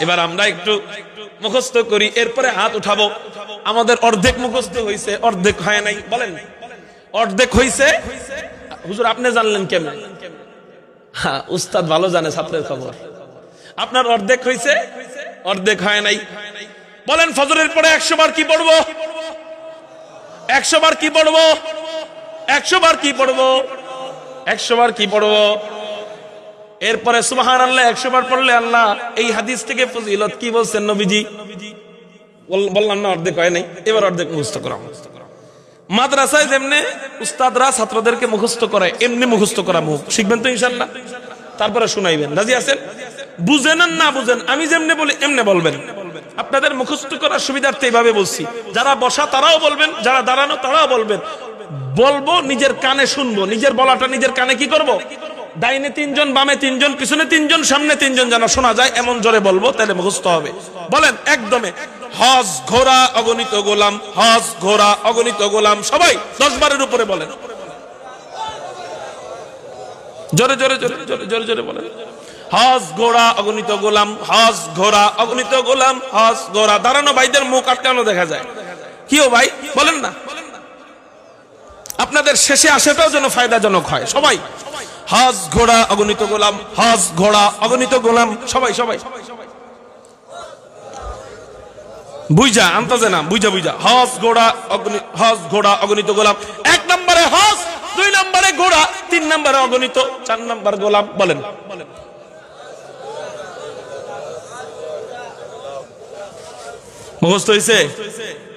এবার আমরা একটু মুখস্থ করি, এরপরে হাত উঠাবো। আমাদের অর্ধেক মুখস্থ হয়েছে, অর্ধেক হয় নাই। বলেন অর্ধেক হয়েছে। হুজুর আপনি জানলেন কেমন? হ্যাঁ, উস্তাদ ভালো জানে ছাত্রের খবর। আপনার অর্ধেক হয়েছে, অর্ধেক হয় নাই। বলেন ফজরের পরে 100 বার কি পড়বো? 100 বার কি পড়বো? 100 বার কি পড়বো? 100 বার কি পড়বো? এরপরে সুবহানাল্লাহ 100 বার পড়লে আল্লাহ এই হাদিস থেকে ফজিলত কি বলছেন নবীজি? বললাম না অর্ধেক হয় নাই, এবার অর্ধেক মুখস্থ করা। মাদ্রাসায় যেমনে উস্তাদরা ছাত্রদেরকে মুখস্থ করায়, এমনি মুখস্থ করা মুখ শিখবেন তো ইনশাআল্লাহ। তারপরে শুনাইবেন। রাজি আছেন? বুঝেন না বুঝেন, আমি যেমনে বলি এমনে বলবেন। আপনাদের মুখস্থ করার সুবিধার্থে এইভাবে বলছি। যারা বসা তারাও বলবেন, যারা দাঁড়ানো তারাও বলবেন। বলবো নিজের কানে শুনবো, নিজের বলাটা নিজের কানে কি করব? ডাইনে 3 জন, বামে 3 জন, পিছনে 3 জন, সামনে 3 জন যেন শোনা যায় এমন জোরে বলবো, তাহলে মুখস্থ হবে। বলেন একদমে। হজ ঘোড়া অগণিত গোলাম, হজ ঘোড়া অগণিত গোলাম। সবাই 10 বারের উপরে বলেন। জোরে জোরে জোরে জোরে জোরে জোরে বলেন। হজ ঘোড়া অগণিত গোলাম, হজ ঘোড়া অগণিত গোলাম, হজ ঘোড়া। দাঁড়ানো ভাইদের মুখ আটকানো দেখা যায়। কিও ভাই বলেন না, আপনাদের শেষে আসাটাও যেন ফায়দাজনক হয়। সবাই হজ ঘোড়া অগণিত গোলাম, হজ ঘোড়া অগণিত গোলাম। সবাই সবাই বুঝা আনতাছে না, বুঝা বুঝা। হজ ঘোড়া হজ ঘোড়া অগণিত গোলাম। 1 নম্বরে হজ, 2 নম্বরে ঘোড়া, 3 নম্বরে অগণিত, 4 নম্বর গোলাম। বলেন মুখস্থ হয়েছে?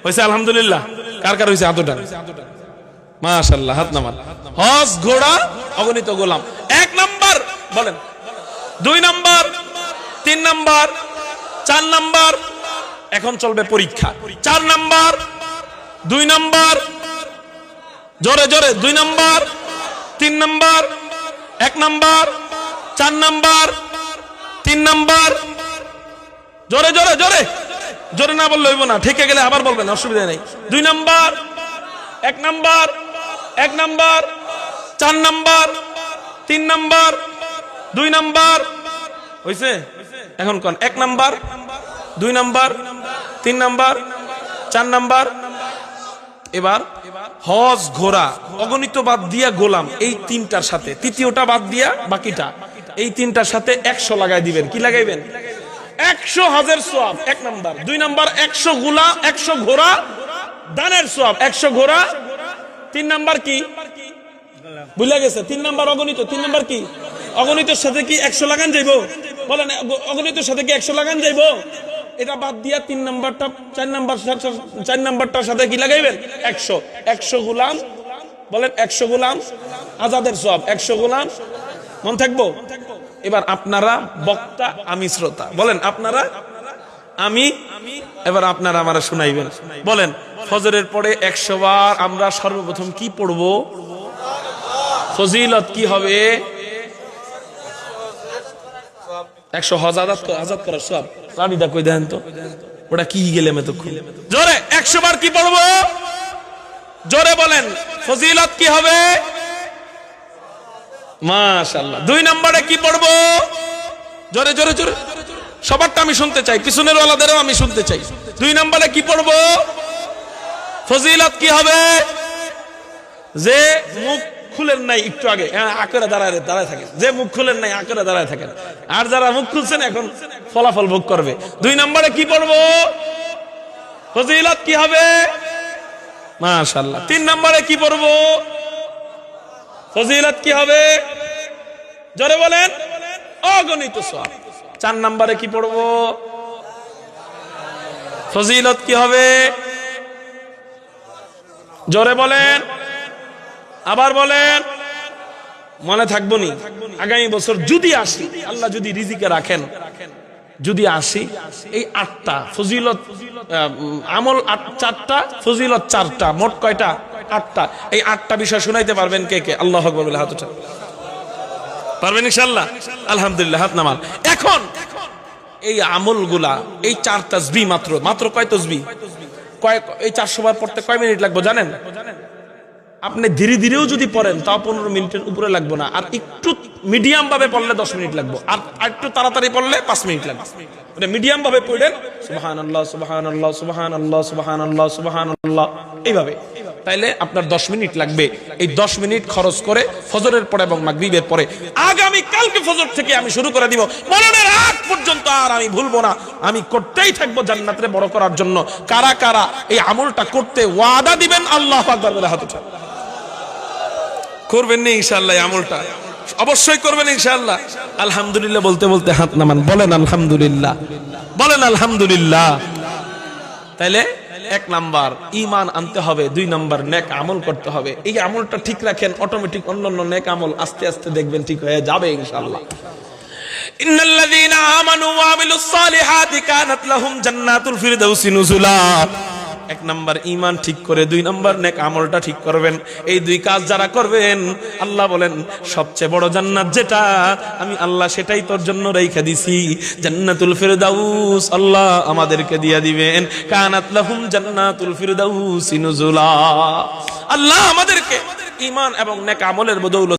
হয়েছে আলহামদুলিল্লাহ। কার কার হয়েছে হাত উঠান। মাশাআল্লাহ, হাত নামান। হজ ঘোড়া অগণিত গোলাম 1 নাম্বার বলেন, 2 নাম্বার, 3 নাম্বার, 4 নাম্বার। এখন চলবে পরীক্ষা। 4 নাম্বার, 2 নাম্বার, জোরে জোরে 2 number, 3 number, 1 number, 4 number, 3 number. জোরে জোরে জোরে জোরে না বললে হইব না, ঠেকে গেলে আবার বলবেন, অসুবিধা নেই। 2 number, 1 number, 1 number, 4 number, 3 number, 2 number. হইছে? এখন কোন 1 নাম্বার, 2 নাম্বার, 3 নাম্বার, 4 নাম্বার। এবার হজ ঘোড়া অগণিত বাদ দিয়া গোলাম, এই 3টার সাথে তৃতীয়টা বাদ দিয়া বাকিটা, এই 3টার সাথে 100 লাগাই দিবেন। কি লাগাইবেন? 100 হজের সওয়াব 1 নাম্বার। 2 নাম্বার 100 গোলা, 100 ঘোড়া দানের সওয়াব 100 ঘোড়া। 3 নাম্বার কি ভুলে গেছে? 3 নাম্বার অগণিত। 3 নাম্বার কি? অগণিতের সাথে কি 100 লাগান যাইবো? বলেন অগণিতের সাথে কি 100 লাগান যাইবো? এটা বাদ দিয়া 3 নাম্বারটা, 4 নাম্বারটার সাথে কি লাগাইবেন? 100। 100 গোলাম। বলেন 100 গোলাম আজাদের সওয়াব 100 গোলাম। মন থাকবো? এবার আপনারা বক্তা, আমি শ্রোতা। বলেন আপনারা, আমি। এবার আপনারা আমারে শুনাইবেন। বলেন ফজরের পরে 100 বার আমরা সর্বপ্রথম কি পড়বো? ফজিলত কি হবে? 100 হজ আজাদ করার সওয়াব। রানীদা কই দেন তো, ওটা কি গেলে মে তো জোরে 100 বার কি পড়বো? জোরে বলেন ফজিলত কি হবে? মাশাআল্লাহ। 2 নম্বরে কি পড়বো? জোরে জোরে জোরে, সবারটা আমি শুনতে চাই, পিছনের ওয়ালাদেরও আমি শুনতে চাই। 2 নম্বরে কি পড়বো? ফজিলত কি হবে? যে মুখ খুলেন নাই একটু আগে, আকরে দাঁড়ায় থাকেন। যে মুখ খুলেন নাই আকরে দাঁড়ায় থাকেন। আর যারা মুখ খুলছেন এখন ফলাফল ভোগ করবে। 2 নম্বরে কি পড়বো? ফজিলত কি হবে? মাশাআল্লাহ। 3 নম্বরে কি পড়বো? ফজিলত কি হবে? জোরে বলেন অগণিত সওয়াব। 4 নম্বরে কি পড়বো? ফজিলত কি হবে? জোরে বলেন, আবার বলেন। মনে থাকবো নি? আগামী বছর যদি আসি, আল্লাহ যদি রিজিকে রাখেন, যদি আসি, এই 8টা ফজিলত আমল 4টা, ফজিলত 4টা, মোট কয়টা? 8টা। এই 8টা বিষয় শুনাইতে পারবেন কে কে? আল্লাহু আকবার বলে হাত উঠান। পারবেন ইনশাআল্লাহ? আলহামদুলিল্লাহ, হাত নামান। এখন এই আমলগুলা, এই 4 তাসবিহ মাত্র কয় তাসবিহ? এই 400 বার পড়তে কয় মিনিট লাগবে জানেন? আপনি ধীরে ধীরেও যদি পড়েন তাও 15 মিনিটের উপরে লাগবে না, আর একটু মিডিয়াম ভাবে পড়লে 10 মিনিট লাগবে, আর একটু তাড়াতাড়ি পড়লে 5 মিনিট লাগবে। এটা মিডিয়াম ভাবে পড়েন, সুবহানাল্লাহ সুবহানাল্লাহ সুবহানাল্লাহ সুবহানাল্লাহ সুবহানাল্লাহ, এইভাবে, তাইলে আপনার 10 মিনিট লাগবে। এই 10 মিনিট খরচ করে ফজরের পরে এবং মাগরিবের পরে, আগামী কালকে ফজর থেকে আমি শুরু করে দিব, মরণের আগ পর্যন্ত আর আমি ভুলবো না, আমি করতেই থাকবো জান্নাতে বড় করার জন্য। কারা কারা এই আমলটা করতে ওয়াদা দিবেন? আল্লাহু আকবার বলে হাত উঠান। করবেন না ইনশাআল্লাহ? আমলটা অবশ্যই করবেন ইনশাআল্লাহ। আলহামদুলিল্লাহ বলতে বলতে হাত নামান, বলেন আলহামদুলিল্লাহ, বলেন আলহামদুলিল্লাহ। তাইলে 1 নাম্বার ঈমান আনতে হবে, 2 নাম্বার নেক আমল করতে হবে। এই আমলটা ঠিক রাখেন, অটোমেটিক অন্যান্য নেক আমল আস্তে আস্তে দেখবেন ঠিক হয়ে যাবে ইনশাআল্লাহ। ইন্নাল্লাযীনা আমানু ওয়া আমিলুস সালিহাতি কানাত লাহুম জান্নাতুল ফিরদাউসি নুজুলা। 1 নাম্বার ঈমান ঠিক করে 2 নাম্বার নেক আমলটা ঠিক করবেন। এই 2 কাজ যারা করবেন, আল্লাহ বলেন সবচেয়ে বড় জান্নাত যেটা আমি আল্লাহ সেটাই তোর জন্য রেখে দিছি, জান্নাতুল ফিরদাউস আল্লাহ আমাদেরকে দিয়ে দিবেন। কানাত লাহুম জান্নাতুল ফিরদাউসি নুজুলা। আল্লাহ আমাদেরকে ঈমান এবং নেক আমলের বদৌলত